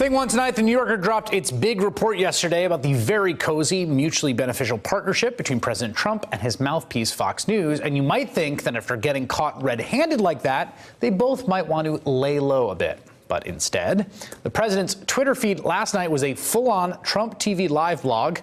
Thing one tonight, the New Yorker dropped its big report yesterday about the very cozy, mutually beneficial partnership between President Trump and his mouthpiece, Fox News. And you might think that after getting caught red-handed like that, they both might want to lay low a bit. But instead, the president's Twitter feed last night was a full-on Trump TV live blog.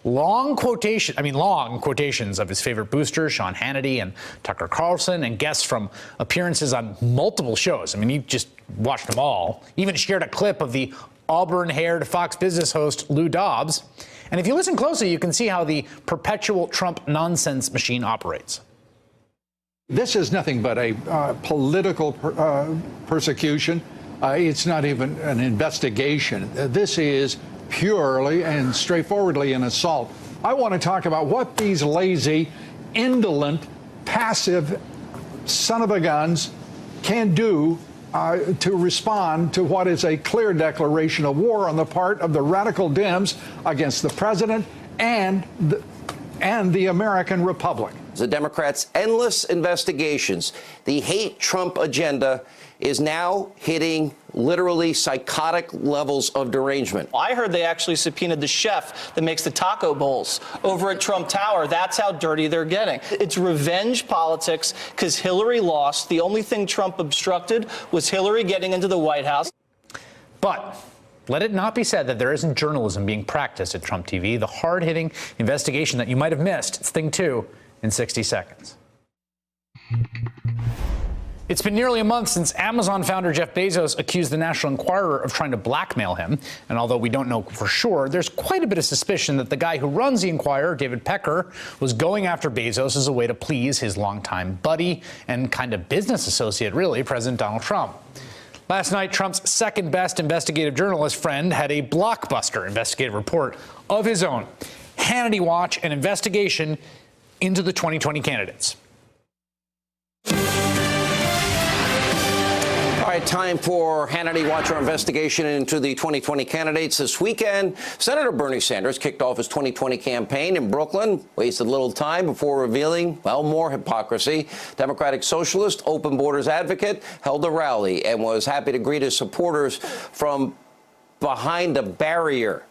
Long quotations of his favorite boosters, Sean Hannity and Tucker Carlson, and guests from appearances on multiple shows. I mean, he just watched them all. Even shared a clip of the auburn-haired Fox Business host Lou Dobbs. And if you listen closely, you can see how the perpetual Trump nonsense machine operates. This is nothing but a political persecution. It's not even an investigation. This is purely and straightforwardly an assault. I want to talk about what these lazy, indolent, passive son-of-a-guns can do to respond to what is a clear declaration of war on the part of the radical Dems against the president and the American Republic. The Democrats' endless investigations, the hate Trump agenda is now hitting literally psychotic levels of derangement. I heard they actually subpoenaed the chef that makes the taco bowls over at Trump Tower. That's how dirty they're getting. It's revenge politics because Hillary lost. The only thing Trump obstructed was Hillary getting into the White House. But let it not be said that there isn't journalism being practiced at Trump TV. The hard-hitting investigation that you might have missed. It's thing two in 60 seconds. It's been nearly a month since Amazon founder Jeff Bezos accused the National Enquirer of trying to blackmail him. And although we don't know for sure, there's quite a bit of suspicion that the guy who runs the Enquirer, David Pecker, was going after Bezos as a way to please his longtime buddy and kind of business associate, really, President Donald Trump. Last night, Trump's second best investigative journalist friend had a blockbuster investigative report of his own. Hannity Watch, an investigation into the 2020 candidates. All right, time for Hannity Watch, our investigation into the 2020 candidates. This weekend, Senator Bernie Sanders kicked off his 2020 campaign in Brooklyn, wasted little time before revealing, well, more hypocrisy. Democratic Socialist, open borders advocate, held a rally and was happy to greet his supporters from behind a barrier.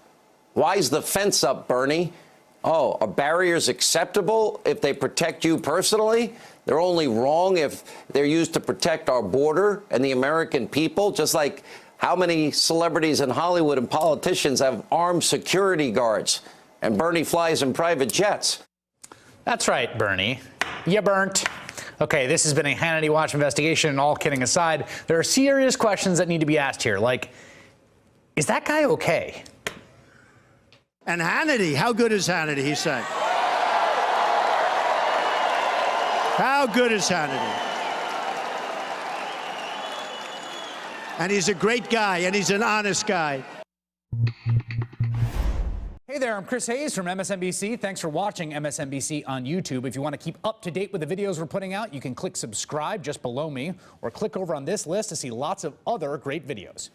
Why's the fence up, Bernie? Oh, are barriers acceptable if they protect you personally? They're only wrong if they're used to protect our border and the American people, just like how many celebrities in Hollywood and politicians have armed security guards, and Bernie flies in private jets. That's right, Bernie. You burnt. Okay, this has been a Hannity Watch investigation, and all kidding aside, there are serious questions that need to be asked here, like, is that guy okay? And Hannity, how good is Hannity, he said. How good is Hannity? And he's a great guy, and he's an honest guy. Hey there, I'm Chris Hayes from MSNBC. Thanks for watching MSNBC on YouTube. If you want to keep up to date with the videos we're putting out, you can click subscribe just below me, or click over on this list to see lots of other great videos.